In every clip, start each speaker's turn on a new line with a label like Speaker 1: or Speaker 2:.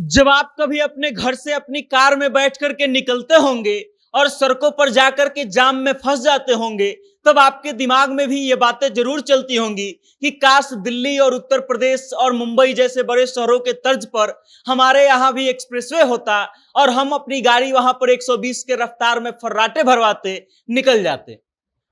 Speaker 1: जब आप कभी अपने घर से अपनी कार में बैठ करके निकलते होंगे और सड़कों पर जाकर के जाम में फंस जाते होंगे, तब आपके दिमाग में भी ये बातें जरूर चलती होंगी कि काश दिल्ली और उत्तर प्रदेश और मुंबई जैसे बड़े शहरों के तर्ज पर हमारे यहाँ भी एक्सप्रेसवे होता और हम अपनी गाड़ी वहां पर 120 के रफ्तार में फर्राटे भरवाते निकल जाते।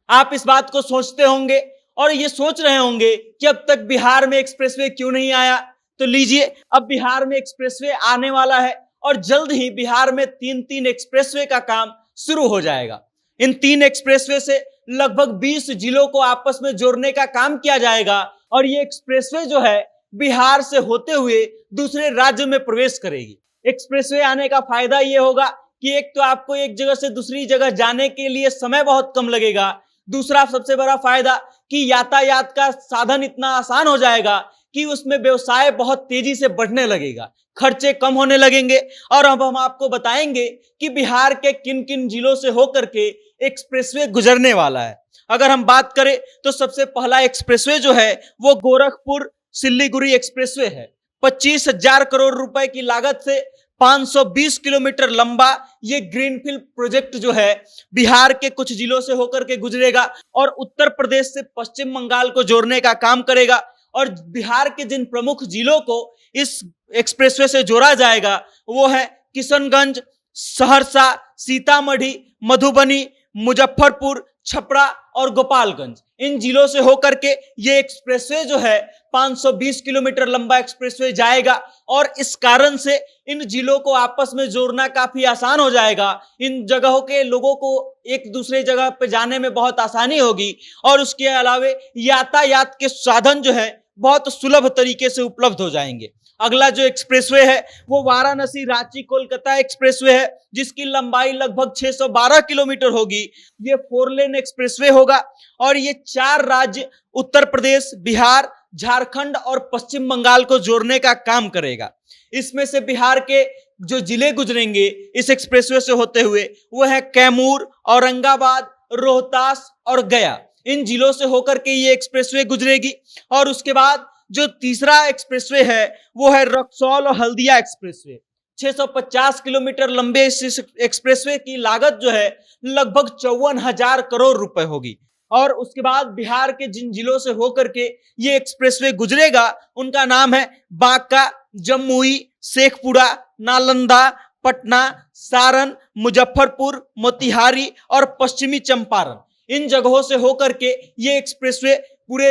Speaker 1: आप इस बात को सोचते होंगे और ये सोच रहे होंगे कि अब तक बिहार में एक्सप्रेसवे क्यों नहीं आया। तो लीजिए, अब बिहार में एक्सप्रेसवे आने वाला है और जल्द ही बिहार में तीन एक्सप्रेसवे का काम शुरू हो जाएगा। इन 3 एक्सप्रेसवे से लगभग 20 जिलों को आपस में जोड़ने का काम किया जाएगा और ये एक्सप्रेसवे जो है बिहार से होते हुए दूसरे राज्य में प्रवेश करेगी। एक्सप्रेसवे आने का फायदा ये होगा कि एक तो आपको एक जगह से दूसरी जगह जाने के लिए समय बहुत कम लगेगा। दूसरा सबसे बड़ा फायदा कि यातायात का साधन इतना आसान हो जाएगा कि उसमें व्यवसाय बहुत तेजी से बढ़ने लगेगा, खर्चे कम होने लगेंगे। और अब हम आपको बताएंगे कि बिहार के किन किन जिलों से होकर के एक्सप्रेसवे गुजरने वाला है। अगर हम बात करें तो सबसे पहला एक्सप्रेसवे जो है वो गोरखपुर सिल्लीगुड़ी एक्सप्रेसवे है। 25,000 करोड़ रुपए की लागत से 520 किलोमीटर लंबा ये ग्रीनफील्ड प्रोजेक्ट जो है बिहार के कुछ जिलों से होकर के गुजरेगा और उत्तर प्रदेश से पश्चिम बंगाल को जोड़ने का काम करेगा। और बिहार के जिन प्रमुख जिलों को इस एक्सप्रेसवे से जोड़ा जाएगा वो है किशनगंज, सहरसा, सीतामढ़ी, मधुबनी, मुजफ्फरपुर, छपरा और गोपालगंज। इन जिलों से होकर के ये एक्सप्रेसवे जो है 520 किलोमीटर लंबा एक्सप्रेसवे जाएगा और इस कारण से इन जिलों को आपस में जोड़ना काफी आसान हो जाएगा। इन जगहों के लोगों को एक दूसरे जगह पे जाने में बहुत आसानी होगी और उसके अलावे यातायात के साधन जो है बहुत सुलभ तरीके से उपलब्ध हो जाएंगे। अगला जो एक्सप्रेसवे है वो वाराणसी रांची कोलकाता एक्सप्रेसवे है, जिसकी लंबाई लगभग 612 किलोमीटर होगी। ये 4 लेन एक्सप्रेसवे होगा और ये 4 राज्य उत्तर प्रदेश, बिहार, झारखंड और पश्चिम बंगाल को जोड़ने का काम करेगा। इसमें से बिहार के जो जिले गुजरेंगे इस एक्सप्रेसवे से होते हुए वो है कैमूर, औरंगाबाद, रोहतास और गया। इन जिलों से होकर के ये एक्सप्रेसवे गुजरेगी। और उसके बाद जो तीसरा एक्सप्रेसवे है वो है रक्सौल और हल्दिया एक्सप्रेसवे। 650 किलोमीटर लंबे इस एक्सप्रेसवे की लागत जो है लगभग 54,000 करोड़ रुपए होगी। और उसके बाद बिहार के जिन जिलों से होकर के ये एक्सप्रेसवे गुजरेगा उनका नाम है बांका, जमुई, शेखपुरा, नालंदा, पटना, सारण, मुजफ्फरपुर, मोतिहारी और पश्चिमी चंपारण। इन जगहों से होकर के ये एक्सप्रेसवे पूरे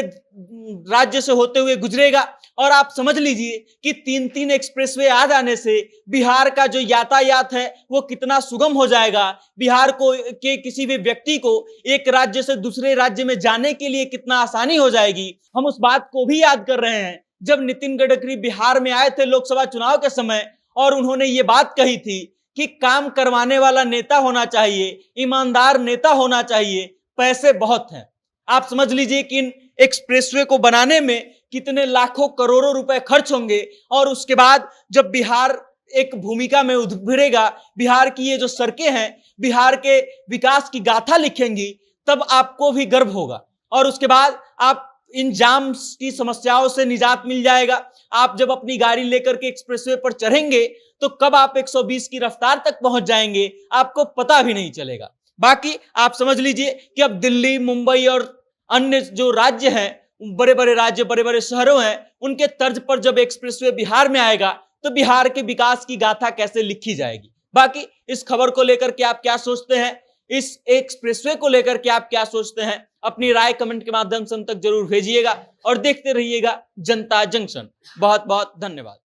Speaker 1: राज्य से होते हुए गुजरेगा। और आप समझ लीजिए कि 3 एक्सप्रेसवे आ जाने से बिहार का जो यातायात है वो कितना सुगम हो जाएगा। बिहार को के किसी भी व्यक्ति को एक राज्य से दूसरे राज्य में जाने के लिए कितना आसानी हो जाएगी। हम उस बात को भी याद कर रहे हैं जब नितिन गडकरी बिहार में आए थे लोकसभा चुनाव के समय और उन्होंने ये बात कही थी कि काम करवाने वाला नेता होना चाहिए, ईमानदार नेता होना चाहिए, पैसे बहुत हैं। आप समझ लीजिए कि इन एक्सप्रेसवे को बनाने में कितने लाखों करोड़ों रुपए खर्च होंगे। और उसके बाद जब बिहार एक भूमिका में उभरेगा, बिहार की ये जो सड़कें हैं बिहार के विकास की गाथा लिखेंगी, तब आपको भी गर्व होगा। और उसके बाद आप इन जाम की समस्याओं से निजात मिल जाएगा। आप जब अपनी गाड़ी लेकर के एक्सप्रेसवे पर चढ़ेंगे तो कब आप 120 की रफ्तार तक पहुंच जाएंगे आपको पता भी नहीं चलेगा। बाकी आप समझ लीजिए कि अब दिल्ली, मुंबई और अन्य जो राज्य हैं, बड़े बड़े राज्य, बड़े बड़े शहरों हैं, उनके तर्ज पर जब एक्सप्रेसवे बिहार में आएगा तो बिहार के विकास की गाथा कैसे लिखी जाएगी। बाकी इस खबर को लेकर के आप क्या सोचते हैं, इस एक्सप्रेसवे को लेकर के आप क्या सोचते हैं, अपनी राय कमेंट के माध्यम से हम तक जरूर भेजिएगा और देखते रहिएगा जनता जंक्शन। बहुत बहुत धन्यवाद।